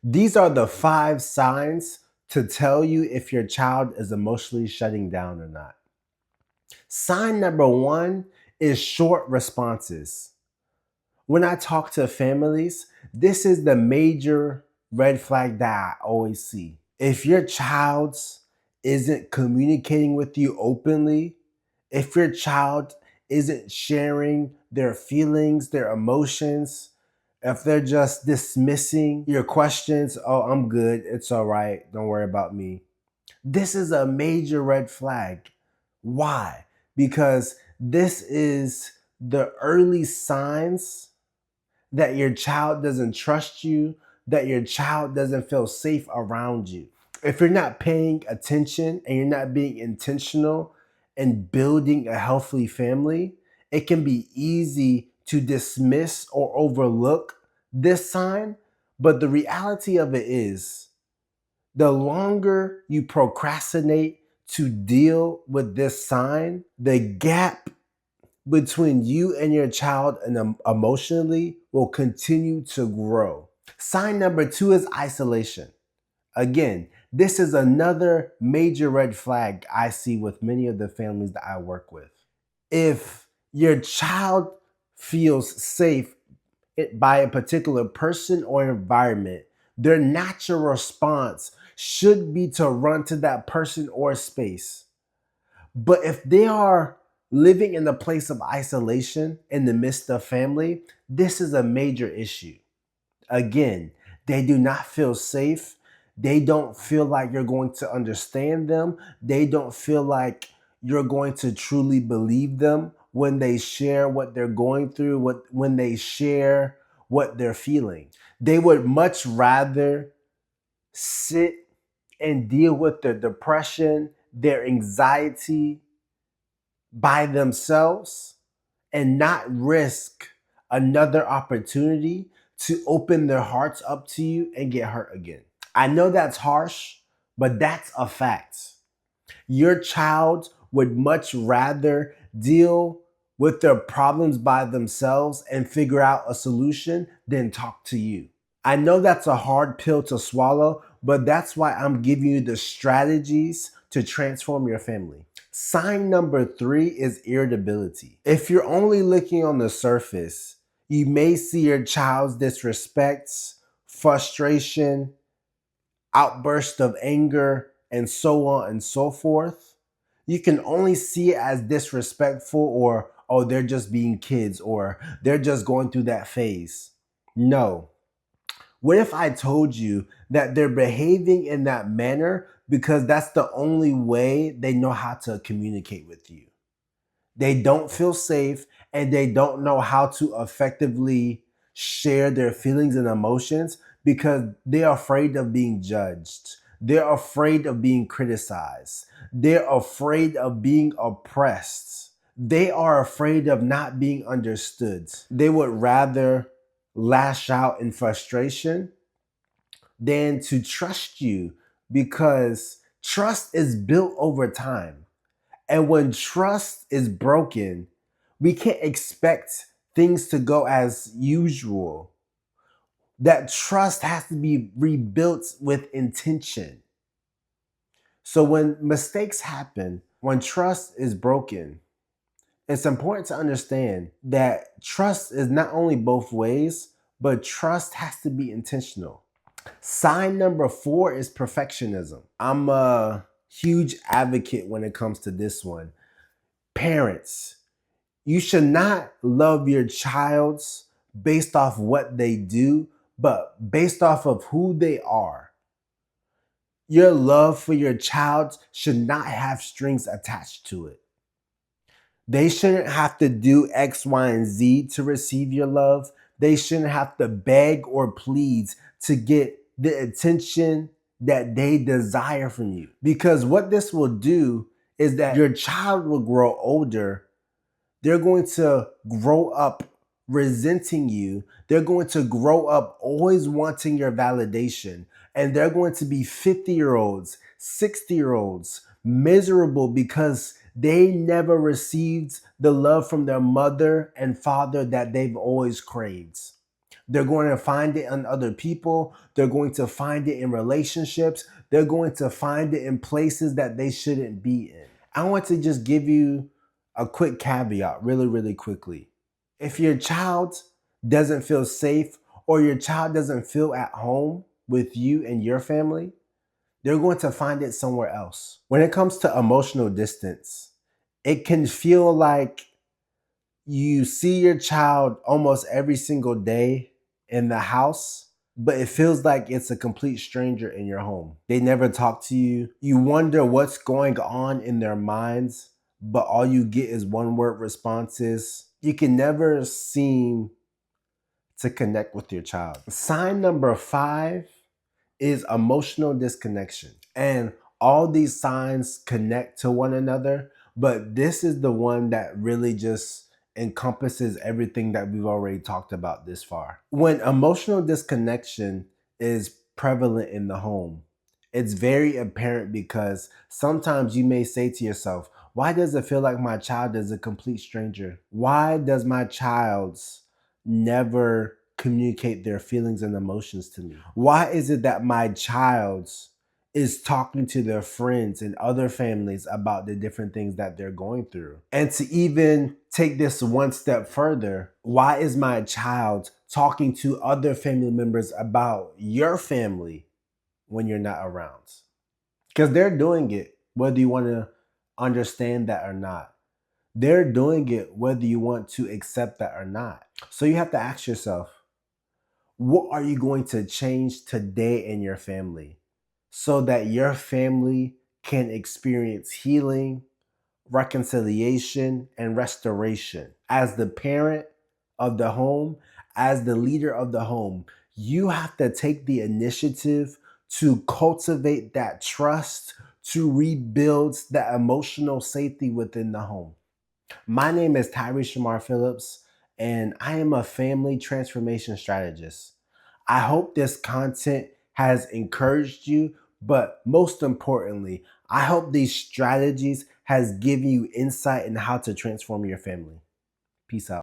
These are the 5 signs to tell you if your child is emotionally shutting down or not. Sign number 1 is short responses. When I talk to families, this is the major red flag that I always see. If your child isn't communicating with you openly, if your child isn't sharing their feelings, their emotions, if they're just dismissing your questions, oh, I'm good, it's all right, don't worry about me. This is a major red flag. Why? Because this is the early signs that your child doesn't trust you, that your child doesn't feel safe around you. If you're not paying attention and you're not being intentional in building a healthy family, it can be easy to dismiss or overlook this sign. But the reality of it is, the longer you procrastinate to deal with this sign, the gap between you and your child and emotionally will continue to grow. Sign number 2 is isolation. Again, this is another major red flag I see with many of the families that I work with. If your child feels safe by a particular person or environment, their natural response should be to run to that person or space. But if they are living in a place of isolation in the midst of family, this is a major issue. Again, they do not feel safe. They don't feel like you're going to understand them. They don't feel like you're going to truly believe them when they share what they're going through, when they share what they're feeling. They would much rather sit and deal with their depression, their anxiety by themselves and not risk another opportunity to open their hearts up to you and get hurt again. I know that's harsh, but that's a fact. Your child would much rather deal with their problems by themselves and figure out a solution than talk to you. I know that's a hard pill to swallow, but that's why I'm giving you the strategies to transform your family. Sign number 3 is irritability. If you're only looking on the surface, you may see your child's disrespects, frustration, outburst of anger, and so on and so forth. You can only see it as disrespectful or, oh, they're just being kids or they're just going through that phase. No. What if I told you that they're behaving in that manner because that's the only way they know how to communicate with you? They don't feel safe and they don't know how to effectively share their feelings and emotions because they're afraid of being judged. They're afraid of being criticized. They're afraid of being oppressed. They are afraid of not being understood. They would rather lash out in frustration than to trust you because trust is built over time. And when trust is broken, we can't expect things to go as usual. That trust has to be rebuilt with intention. So when mistakes happen, when trust is broken, it's important to understand that trust is not only both ways, but trust has to be intentional. Sign number 4 is perfectionism. I'm a huge advocate when it comes to this one. Parents, you should not love your child's based off what they do, but based off of who they are. Your love for your child should not have strings attached to it. They shouldn't have to do X, Y, and Z to receive your love. They shouldn't have to beg or plead to get the attention that they desire from you. Because what this will do is that your child will grow older. They're going to grow up resenting you. They're going to grow up always wanting your validation. And they're going to be 50-year-olds, 60-year-olds, miserable because they never received the love from their mother and father that they've always craved. They're going to find it in other people. They're going to find it in relationships. They're going to find it in places that they shouldn't be in. I want to just give you a quick caveat really, really quickly. If your child doesn't feel safe or your child doesn't feel at home with you and your family, they're going to find it somewhere else. When it comes to emotional distance, it can feel like you see your child almost every single day in the house, but it feels like it's a complete stranger in your home. They never talk to you. You wonder what's going on in their minds, but all you get is one word responses. You can never seem to connect with your child. Sign number 5 is emotional disconnection. And all these signs connect to one another, but this is the one that really just encompasses everything that we've already talked about this far. When emotional disconnection is prevalent in the home, it's very apparent because sometimes you may say to yourself, why does it feel like my child is a complete stranger? Why does my child's never communicate their feelings and emotions to me? Why is it that my child's is talking to their friends and other families about the different things that they're going through? And to even take this one step further, why is my child talking to other family members about your family when you're not around? Because they're doing it whether you want to understand that or not. They're doing it whether you want to accept that or not. So you have to ask yourself, what are you going to change today in your family so that your family can experience healing, reconciliation, and restoration? As the parent of the home, as the leader of the home, you have to take the initiative to cultivate that trust, to rebuild that emotional safety within the home. My name is Tyree Shamar Phillips, and I am a family transformation strategist. I hope this content has encouraged you, but most importantly, I hope these strategies has given you insight in how to transform your family. Peace out.